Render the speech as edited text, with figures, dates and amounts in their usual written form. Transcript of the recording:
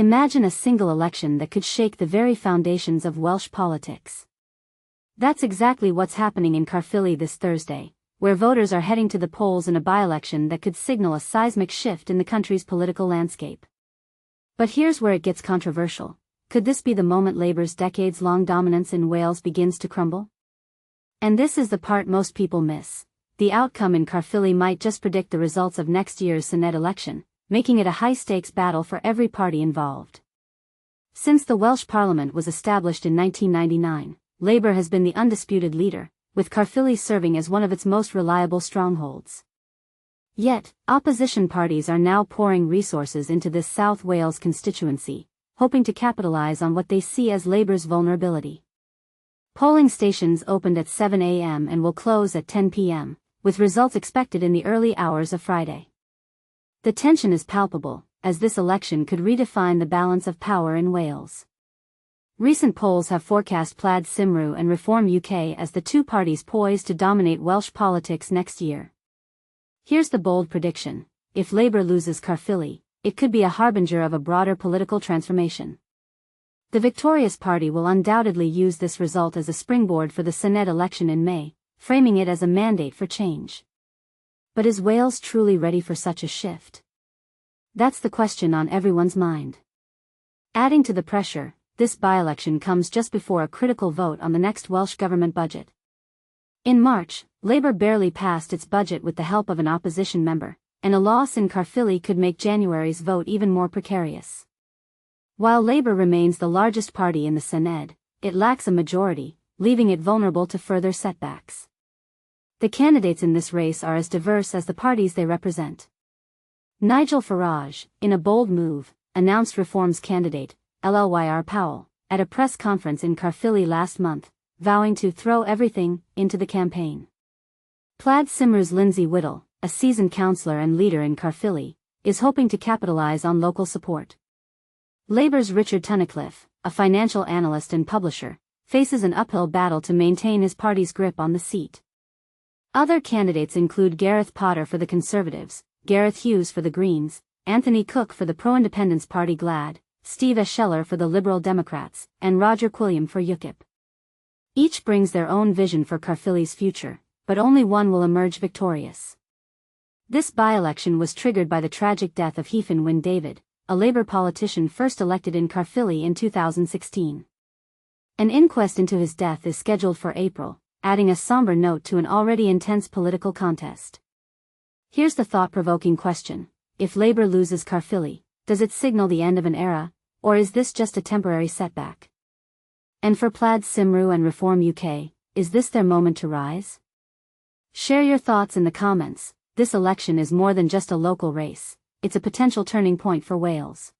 Imagine a single election that could shake the very foundations of Welsh politics. That's exactly what's happening in Caerphilly this Thursday, where voters are heading to the polls in a by-election that could signal a seismic shift in the country's political landscape. But here's where it gets controversial. Could this be the moment Labour's decades-long dominance in Wales begins to crumble? And this is the part most people miss. The outcome in Caerphilly might just predict the results of next year's Senedd election, making it a high-stakes battle for every party involved. Since the Welsh Parliament was established in 1999, Labour has been the undisputed leader, with Caerphilly serving as one of its most reliable strongholds. Yet, opposition parties are now pouring resources into this South Wales constituency, hoping to capitalise on what they see as Labour's vulnerability. Polling stations opened at 7 a.m. and will close at 10 p.m., with results expected in the early hours of Friday. The tension is palpable, as this election could redefine the balance of power in Wales. Recent polls have forecast Plaid Cymru and Reform UK as the two parties poised to dominate Welsh politics next year. Here's the bold prediction: if Labour loses Caerphilly, it could be a harbinger of a broader political transformation. The victorious party will undoubtedly use this result as a springboard for the Senedd election in May, framing it as a mandate for change. But is Wales truly ready for such a shift? That's the question on everyone's mind. Adding to the pressure, this by-election comes just before a critical vote on the next Welsh government budget. In March, Labour barely passed its budget with the help of an opposition member, and a loss in Caerphilly could make January's vote even more precarious. While Labour remains the largest party in the Senedd, it lacks a majority, leaving it vulnerable to further setbacks. The candidates in this race are as diverse as the parties they represent. Nigel Farage, in a bold move, announced Reform's candidate, Llyr Powell, at a press conference in Caerphilly last month, vowing to throw everything into the campaign. Plaid Cymru's Lindsay Whittle, a seasoned councillor and leader in Caerphilly, is hoping to capitalise on local support. Labour's Richard Tunnicliffe, a financial analyst and publisher, faces an uphill battle to maintain his party's grip on the seat. Other candidates include Gareth Potter for the Conservatives, Gareth Hughes for the Greens, Anthony Cook for the pro-independence party GLAD, Steve Escheller for the Liberal Democrats, and Roger Quilliam for UKIP. Each brings their own vision for Caerphilly's future, but only one will emerge victorious. This by-election was triggered by the tragic death of Hefin Wyn David, a Labour politician first elected in Caerphilly in 2016. An inquest into his death is scheduled for April, adding a somber note to an already intense political contest. Here's the thought-provoking question: if Labour loses Caerphilly, does it signal the end of an era, or is this just a temporary setback? And for Plaid Cymru and Reform UK, is this their moment to rise? Share your thoughts in the comments. This election is more than just a local race, it's a potential turning point for Wales.